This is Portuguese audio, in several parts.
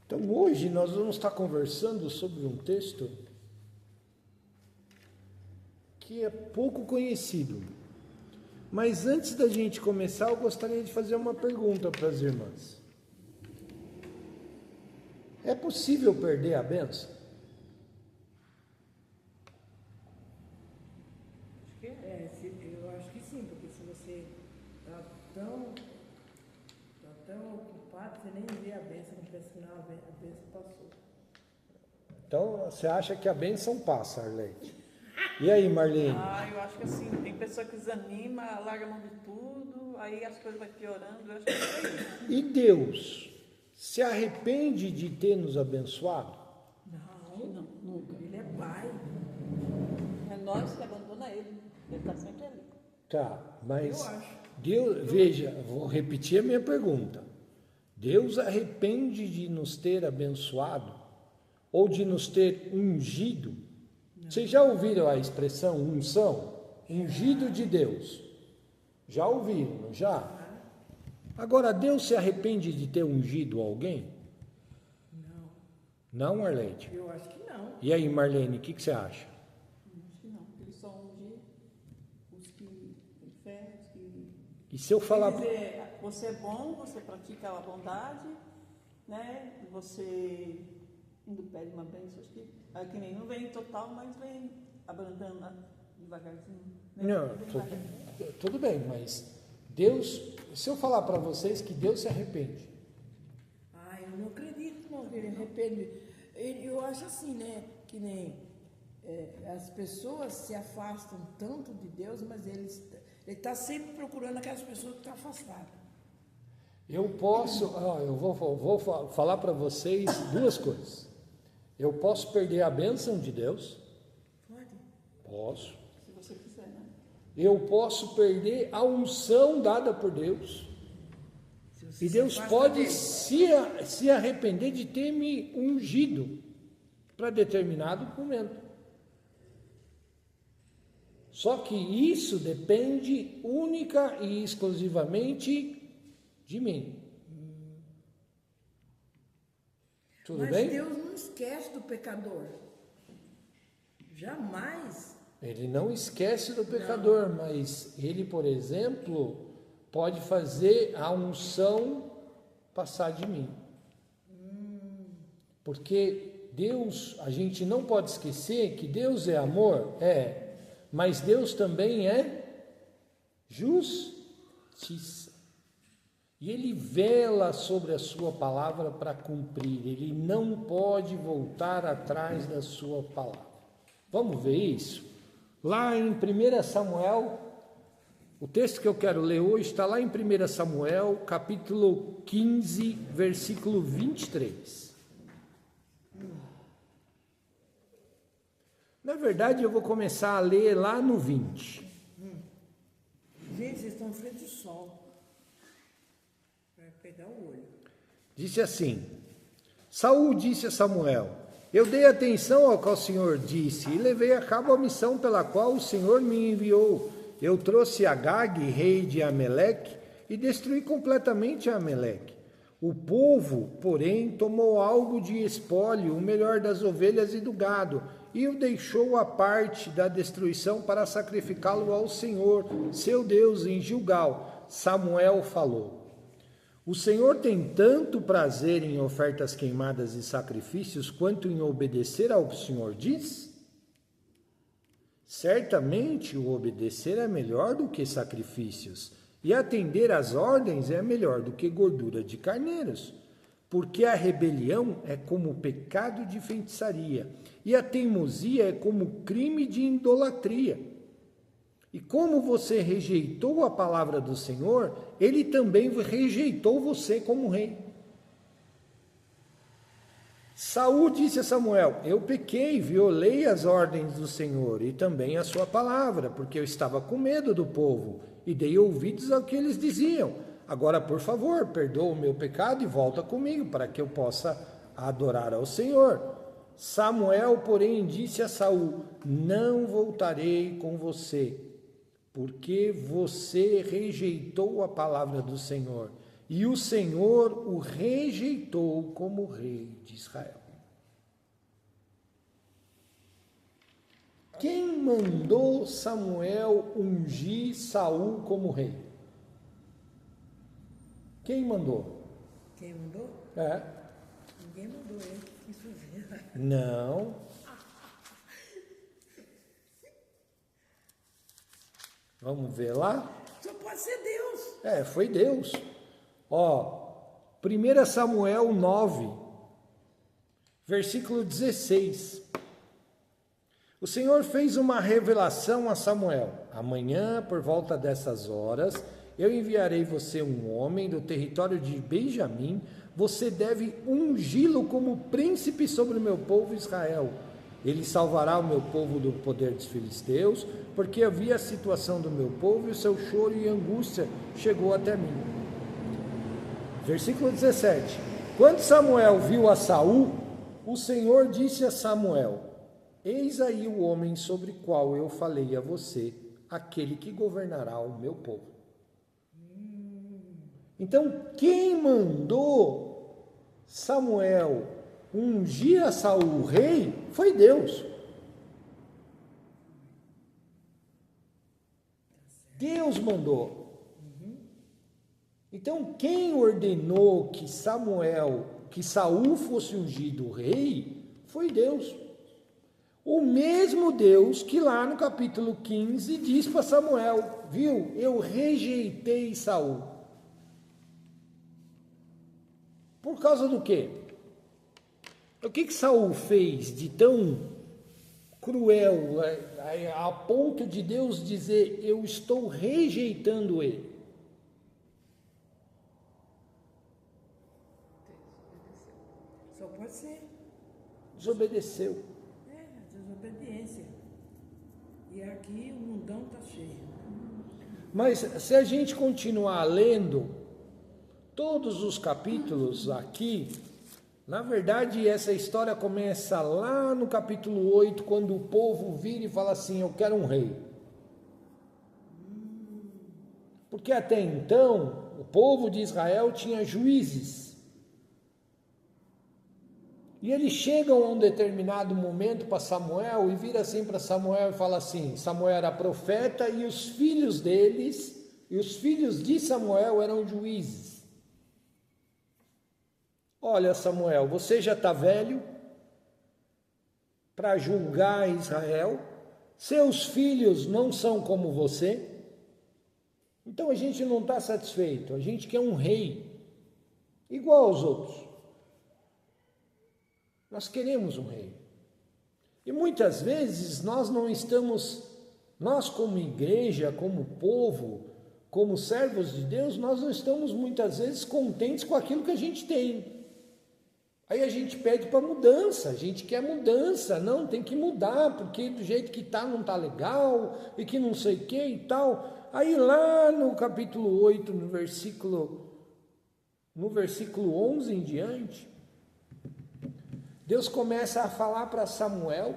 Então hoje nós vamos estar conversando sobre um texto que é pouco conhecido. Mas antes da gente começar, eu gostaria de fazer uma pergunta para as irmãs. É possível perder a bênção? Eu acho que sim, porque se você está tão ocupado, você nem vê a bênção, não pensa que não, a bênção passou. Então, você acha que a bênção passa, Arlete? E aí, Marlene? Eu acho que assim, tem pessoa que desanima, larga a mão de tudo, aí as coisas vão piorando, eu acho que é isso. E Deus se arrepende de ter nos abençoado? Não, nunca. Ele é pai. É nós que abandonamos ele, ele está sempre ali. Tá, mas Eu acho. Deus, veja, vou repetir a minha pergunta. Deus arrepende de nos ter abençoado ou de nos ter ungido? Não. Vocês já ouviram a expressão unção? Ungido de Deus. Já ouviram, já? Agora, Deus se arrepende de ter ungido alguém? Não. Não, Arlete? Eu acho que não. E aí, Marlene, o que você acha? Acho que não, ele só unge os que têm fé, os que... E se eu falar... Quer dizer, você é bom, você pratica a bondade, né? Você indo pede uma bênção, acho que nem não vem total, mas vem abrandando devagarzinho. Não, tudo bem, mas Deus, se eu falar para vocês que Deus se arrepende. Eu não acredito não que ele arrepende. Eu acho assim, né, que nem as pessoas se afastam tanto de Deus, mas ele está sempre procurando aquelas pessoas que estão afastadas. Eu posso, eu vou falar para vocês duas coisas. Eu posso perder a bênção de Deus. Pode? Posso. Se você quiser, né? Eu posso perder a unção dada por Deus. E Deus pode se arrepender de ter me ungido para determinado momento. Só que isso depende única e exclusivamente de mim. Tudo Mas bem? Deus não esquece do pecador. Jamais. Ele não esquece do pecador, mas ele, por exemplo, pode fazer a unção passar de mim. Porque Deus, a gente não pode esquecer que Deus é amor, mas Deus também é justiça. E Ele vela sobre a sua palavra para cumprir, Ele não pode voltar atrás da sua palavra. Vamos ver isso? Lá em 1 Samuel, o texto que eu quero ler hoje está lá em 1 Samuel, capítulo 15, versículo 23. Na verdade, eu vou começar a ler lá no 20. Gente, vocês estão em frente do sol. Vai pegar o olho. Disse assim: Saul disse a Samuel: Eu dei atenção ao que o Senhor disse e levei a cabo a missão pela qual o Senhor me enviou. Eu trouxe Agag, rei de Ameleque, e destruí completamente Ameleque. O povo, porém, tomou algo de espólio, o melhor das ovelhas e do gado, e o deixou à parte da destruição para sacrificá-lo ao Senhor, seu Deus, em Gilgal. Samuel falou: O Senhor tem tanto prazer em ofertas queimadas e sacrifícios, quanto em obedecer ao que o Senhor diz? Certamente o obedecer é melhor do que sacrifícios, e atender às ordens é melhor do que gordura de carneiros, porque a rebelião é como o pecado de feitiçaria, e a teimosia é como o crime de idolatria. E como você rejeitou a palavra do Senhor, Ele também rejeitou você como rei. Saul disse a Samuel: Eu pequei, violei as ordens do Senhor e também a sua palavra, porque eu estava com medo do povo e dei ouvidos ao que eles diziam. Agora, por favor, perdoa o meu pecado e volta comigo, para que eu possa adorar ao Senhor. Samuel, porém, disse a Saul: Não voltarei com você, porque você rejeitou a palavra do Senhor e o Senhor o rejeitou como rei de Israel. Quem mandou Samuel ungir Saul como rei? Quem mandou? Quem mandou? É. Ninguém mandou, ele quis fazer. Não. Vamos ver lá? Só pode ser Deus. É, foi Deus. Ó, 1 Samuel 9, versículo 16. O Senhor fez uma revelação a Samuel. Amanhã, por volta dessas horas, eu enviarei você um homem do território de Benjamim. Você deve ungí-lo como príncipe sobre o meu povo Israel. Ele salvará o meu povo do poder dos filisteus, porque eu vi a situação do meu povo e o seu choro e angústia chegou até mim. Versículo 17. Quando Samuel viu a Saul, o Senhor disse a Samuel: eis aí o homem sobre o qual eu falei a você, aquele que governará o meu povo. Então, quem mandou Samuel ungir a Saul rei foi Deus. Deus mandou. Então, quem ordenou que Saul fosse ungido rei foi Deus. O mesmo Deus que lá no capítulo 15 diz para Samuel, viu? Eu rejeitei Saul. Por causa do quê? O que Saul fez de tão cruel a ponto de Deus dizer, eu estou rejeitando ele? Só pode ser. Desobedeceu. Desobediência. E aqui o mundão está cheio. Mas se a gente continuar lendo todos os capítulos aqui, na verdade essa história começa lá no capítulo 8, quando o povo vira e fala assim, eu quero um rei. Porque até então, o povo de Israel tinha juízes. E eles chegam a um determinado momento para Samuel e vira assim para Samuel e fala assim, Samuel era profeta e os filhos deles, e os filhos de Samuel eram juízes. Olha, Samuel, você já está velho para julgar Israel, seus filhos não são como você, então a gente não está satisfeito, a gente quer um rei, igual aos outros. Nós queremos um rei. E muitas vezes nós não estamos, nós como igreja, como povo, como servos de Deus, nós não estamos muitas vezes contentes com aquilo que a gente tem. Aí a gente pede para mudança, a gente quer mudança, não, tem que mudar, porque do jeito que está não está legal, e que não sei o que e tal. Aí lá no capítulo 8, no versículo 11 em diante, Deus começa a falar para Samuel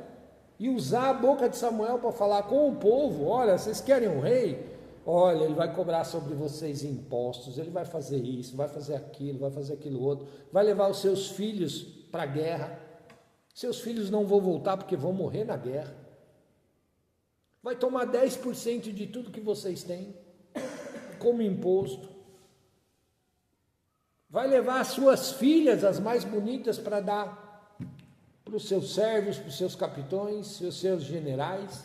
e usar a boca de Samuel para falar com o povo, olha, vocês querem um rei? Olha, ele vai cobrar sobre vocês impostos, ele vai fazer isso, vai fazer aquilo outro, vai levar os seus filhos para a guerra, seus filhos não vão voltar porque vão morrer na guerra, vai tomar 10% de tudo que vocês têm como imposto, vai levar as suas filhas, as mais bonitas, para dar para os seus servos, para os seus capitões, para os seus generais.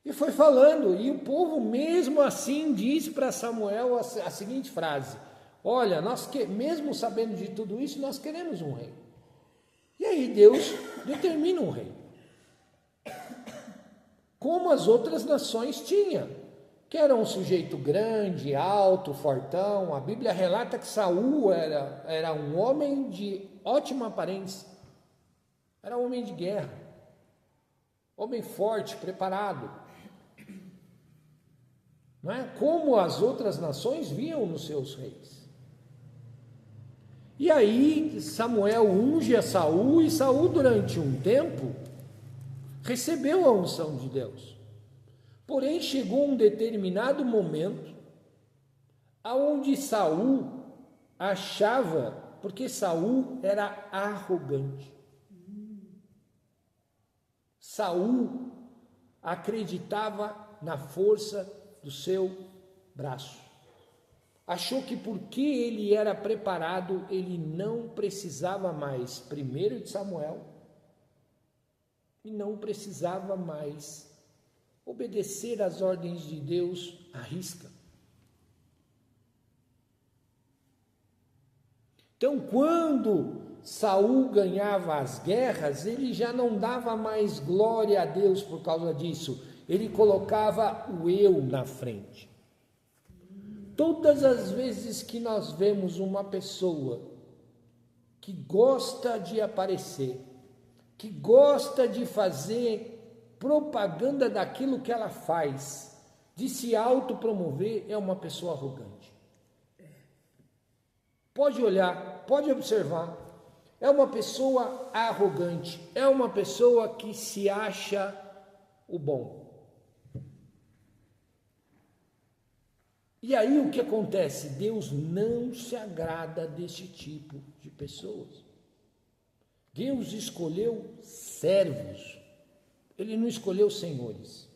E foi falando, e o povo mesmo assim disse para Samuel a seguinte frase, olha, mesmo sabendo de tudo isso, nós queremos um rei. E aí Deus determina um rei. Como as outras nações tinham, que era um sujeito grande, alto, fortão. A Bíblia relata que Saul era um homem de ótima aparência, era um homem de guerra, homem forte, preparado, não é? Como as outras nações viam nos seus reis. E aí Samuel unge a Saul, e Saul durante um tempo recebeu a unção de Deus. Porém chegou um determinado momento aonde Saul achava, porque Saul era arrogante. Saul acreditava na força do seu braço. Achou que porque ele era preparado, ele não precisava mais, primeiro de Samuel, e não precisava mais obedecer às ordens de Deus à risca. Então, quando Saul ganhava as guerras, ele já não dava mais glória a Deus por causa disso. Ele colocava o eu na frente. Todas as vezes que nós vemos uma pessoa que gosta de aparecer, que gosta de fazer propaganda daquilo que ela faz, de se autopromover, é uma pessoa arrogante. Pode olhar, pode observar. É uma pessoa arrogante, é uma pessoa que se acha o bom. E aí o que acontece? Deus não se agrada desse tipo de pessoas. Deus escolheu servos, Ele não escolheu senhores.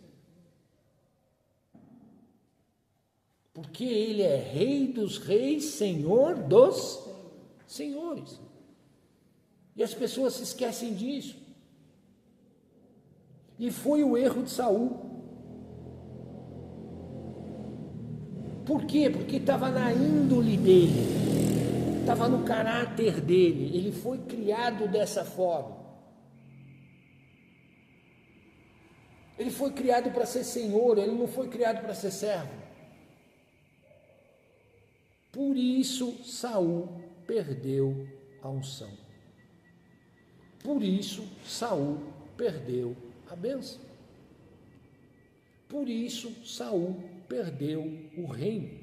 Porque Ele é Rei dos reis, Senhor dos senhores. E as pessoas se esquecem disso. E foi o erro de Saul. Por quê? Porque estava na índole dele, estava no caráter dele, ele foi criado dessa forma. Ele foi criado para ser senhor, ele não foi criado para ser servo. Por isso Saul perdeu a unção. Por isso Saul perdeu a bênção. Por isso Saul perdeu o reino.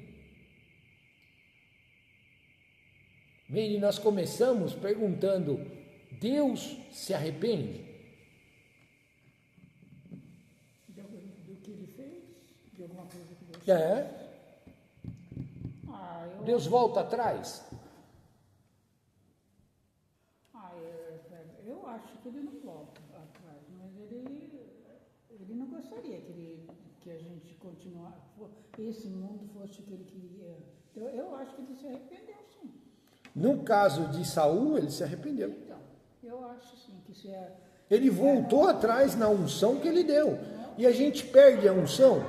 Meire, nós começamos perguntando: Deus se arrepende? Do que ele fez? De alguma coisa que Deus fez? Deus volta atrás? Eu acho que ele não volta atrás, mas ele não gostaria que a gente continuasse, esse mundo fosse o que ele queria. Eu acho que ele se arrependeu, sim. No caso de Saul, ele se arrependeu. Então, eu acho sim que se é. Ele voltou atrás na unção que ele deu. E a gente perde a unção?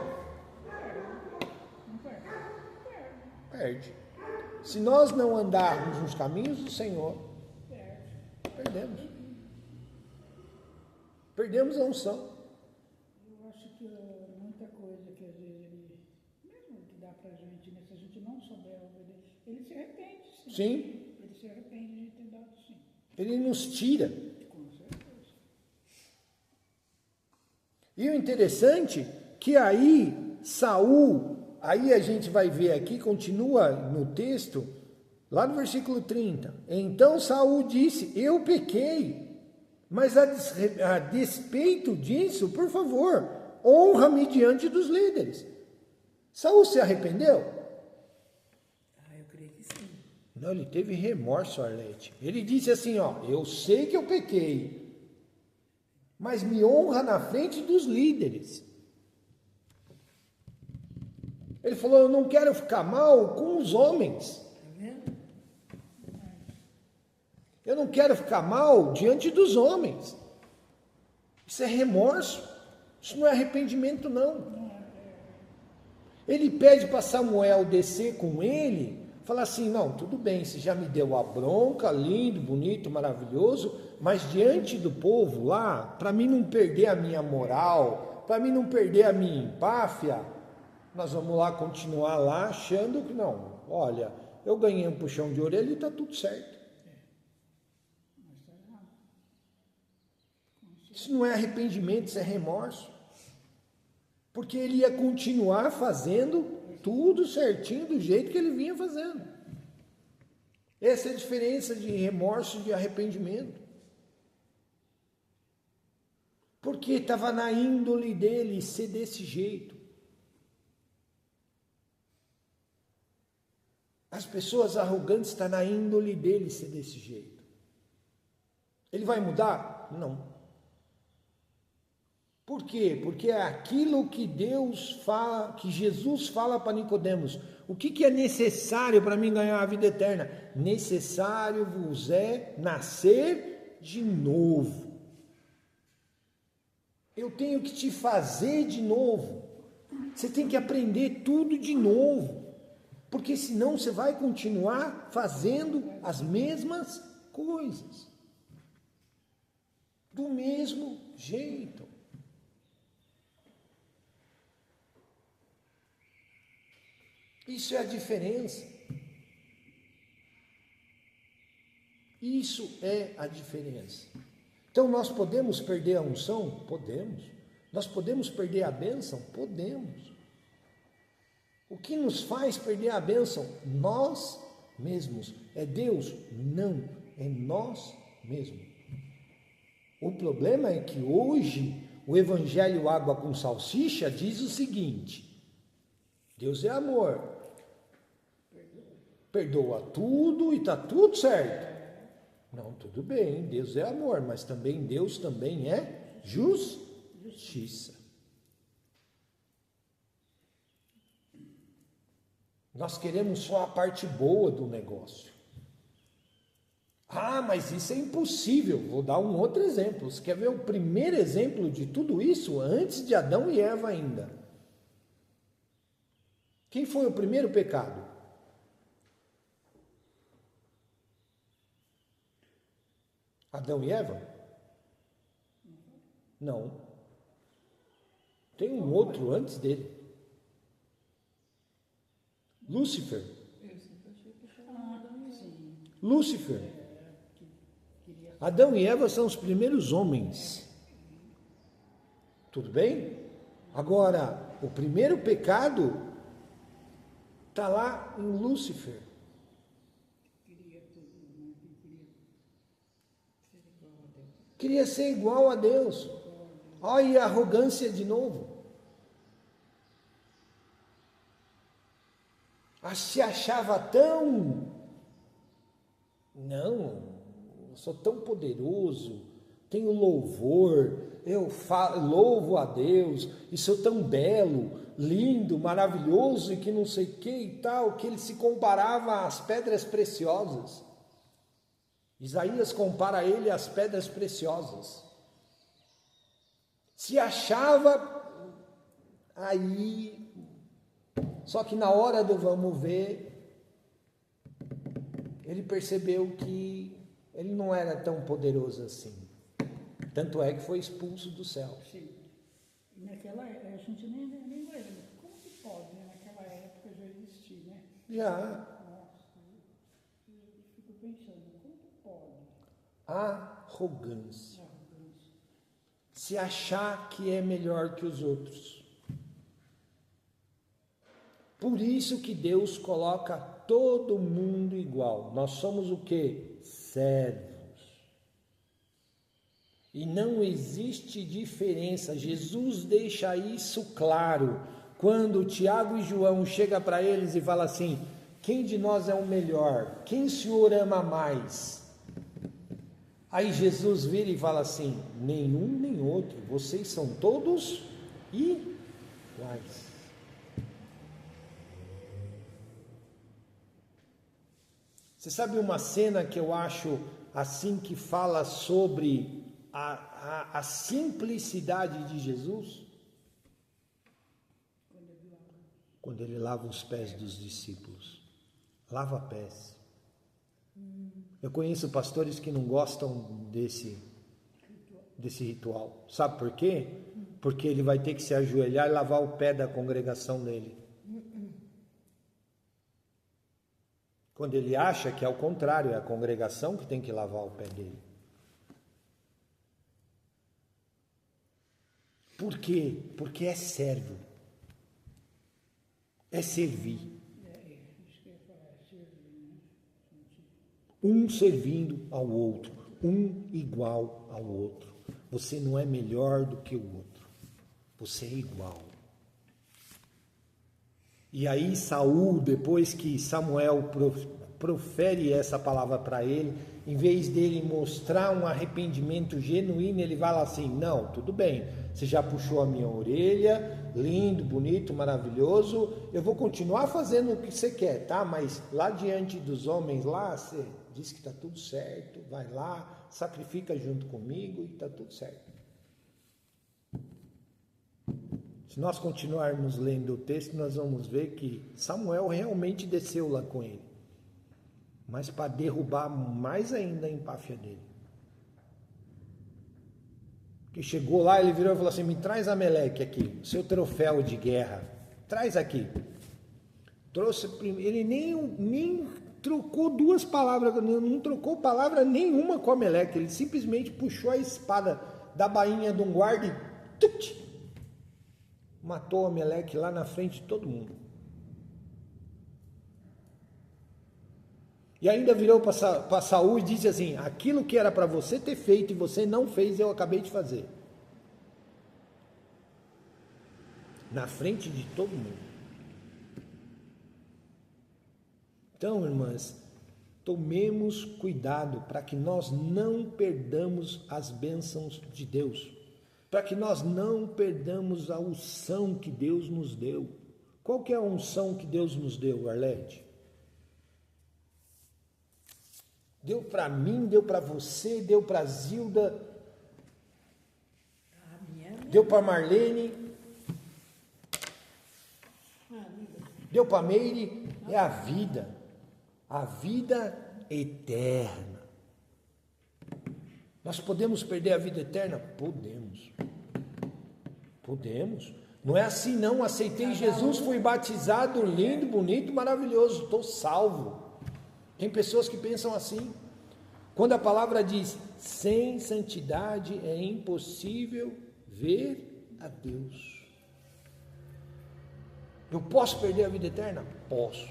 Não perde. Perde. Se nós não andarmos nos caminhos do Senhor, perdemos. Perdemos a unção. Eu acho que muita coisa que às vezes ele, mesmo que dá pra gente, né, se a gente não souber obedecer, ele se arrepende, sim. Sim. Ele se arrepende de ter dado sim. Ele nos tira. Com certeza. E o interessante é que aí Saul, aí a gente vai ver aqui, continua no texto, lá no versículo 30. Então Saul disse: eu pequei, mas a despeito disso, por favor, honra-me diante dos líderes. Saul se arrependeu? Eu creio que sim. Não, ele teve remorso, Arlete. Ele disse assim, eu sei que eu pequei, mas me honra na frente dos líderes. Ele falou: eu não quero ficar mal com os homens. Tá vendo? Eu não quero ficar mal diante dos homens. Isso é remorso. Isso não é arrependimento, não. Ele pede para Samuel descer com ele, falar assim: não, tudo bem, você já me deu a bronca, lindo, bonito, maravilhoso, mas diante do povo lá, para mim não perder a minha moral, para mim não perder a minha empáfia, nós vamos lá continuar lá achando que não, olha, eu ganhei um puxão de orelha e está tudo certo. Isso não é arrependimento, isso é remorso. Porque ele ia continuar fazendo tudo certinho do jeito que ele vinha fazendo. Essa é a diferença de remorso e de arrependimento. Porque estava na índole dele ser desse jeito. As pessoas arrogantes estão na índole dele ser desse jeito. Ele vai mudar? Não. Por quê? Porque é aquilo que Deus fala, que Jesus fala para Nicodemos. O que é necessário para mim ganhar a vida eterna? Necessário vos é nascer de novo. Eu tenho que te fazer de novo. Você tem que aprender tudo de novo. Porque senão você vai continuar fazendo as mesmas coisas. Do mesmo jeito. Isso é a diferença. Isso é a diferença. Então nós podemos perder a unção? Podemos. Nós podemos perder a bênção? Podemos. O que nos faz perder a bênção? Nós mesmos. É Deus? Não. É nós mesmos. O problema é que hoje o Evangelho Água com Salsicha diz o seguinte: Deus é amor. Perdoa tudo e está tudo certo. Não, tudo bem, Deus é amor, mas também Deus também é justiça. Nós queremos só a parte boa do negócio. Ah, mas isso é impossível. Vou dar um outro exemplo. Você quer ver o primeiro exemplo de tudo isso antes de Adão e Eva ainda? Quem foi o primeiro pecado? Adão e Eva? Não. Tem um outro antes dele. Lúcifer. Lúcifer. Adão e Eva são os primeiros homens. Tudo bem? Agora, o primeiro pecado está lá em Lúcifer. Queria ser igual a Deus. Olha a arrogância de novo. Se achava tão... Não, eu sou tão poderoso, tenho louvor, eu louvo a Deus, e sou tão belo, lindo, maravilhoso, e que não sei o que e tal, que ele se comparava às pedras preciosas. Isaías compara ele às pedras preciosas. Se achava aí, só que na hora do vamos ver, ele percebeu que ele não era tão poderoso assim. Tanto é que foi expulso do céu. Sim. Naquela época, a gente nem lembra. Como que pode, né? Naquela época já existir, né? Já. Nossa, eu fico pensando, como que pode? Arrogância. Se achar que é melhor que os outros. Por isso que Deus coloca todo mundo igual. Nós somos o quê? Servos. E não existe diferença. Jesus deixa isso claro. Quando Tiago e João chegam para eles e falam assim: quem de nós é o melhor? Quem o Senhor ama mais? Aí Jesus vira e fala assim: nenhum nem outro, vocês são todos iguais. Você sabe uma cena que eu acho assim, que fala sobre a simplicidade de Jesus? Quando ele lava os pés dos discípulos. Lava pés. Eu conheço pastores que não gostam desse ritual. Sabe por quê? Porque ele vai ter que se ajoelhar e lavar o pé da congregação dele. Quando ele acha que é o contrário, é a congregação que tem que lavar o pé dele. Por quê? Porque é servo. É servir. Um servindo ao outro, um igual ao outro. Você não é melhor do que o outro. Você é igual. E aí Saul, depois que Samuel profere essa palavra para ele, em vez dele mostrar um arrependimento genuíno, ele vai lá assim: não, tudo bem, você já puxou a minha orelha, lindo, bonito, maravilhoso, eu vou continuar fazendo o que você quer, tá? Mas lá diante dos homens lá, você diz que está tudo certo, vai lá, sacrifica junto comigo e está tudo certo. Se nós continuarmos lendo o texto, nós vamos ver que Samuel realmente desceu lá com ele, mas para derrubar mais ainda a empáfia dele. Que chegou lá, ele virou e falou assim: me traz Ameleque aqui, seu troféu de guerra, traz aqui. Trouxe, ele nem trocou duas palavras, não trocou palavra nenhuma com Ameleque, ele simplesmente puxou a espada da bainha de um guarda e matou Ameleque lá na frente de todo mundo. E ainda virou para Saul e disse assim: aquilo que era para você ter feito e você não fez, eu acabei de fazer. Na frente de todo mundo. Então, irmãs, tomemos cuidado para que nós não perdamos as bênçãos de Deus. Para que nós não perdamos a unção que Deus nos deu. Qual que é a unção que Deus nos deu, Arlete? Deu para mim, deu para você, deu para Zilda, deu para Marlene, deu para Meire, é a vida eterna. Nós podemos perder a vida eterna? Podemos. Não é assim não, aceitei Jesus, fui batizado, lindo, bonito, maravilhoso, estou salvo. Tem pessoas que pensam assim. Quando a palavra diz: sem santidade é impossível ver a Deus. Eu posso perder a vida eterna? Posso.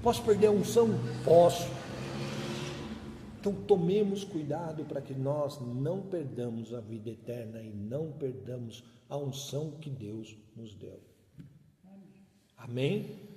Posso perder a unção? Posso. Então tomemos cuidado para que nós não perdamos a vida eterna e não perdamos a unção que Deus nos deu. Amém?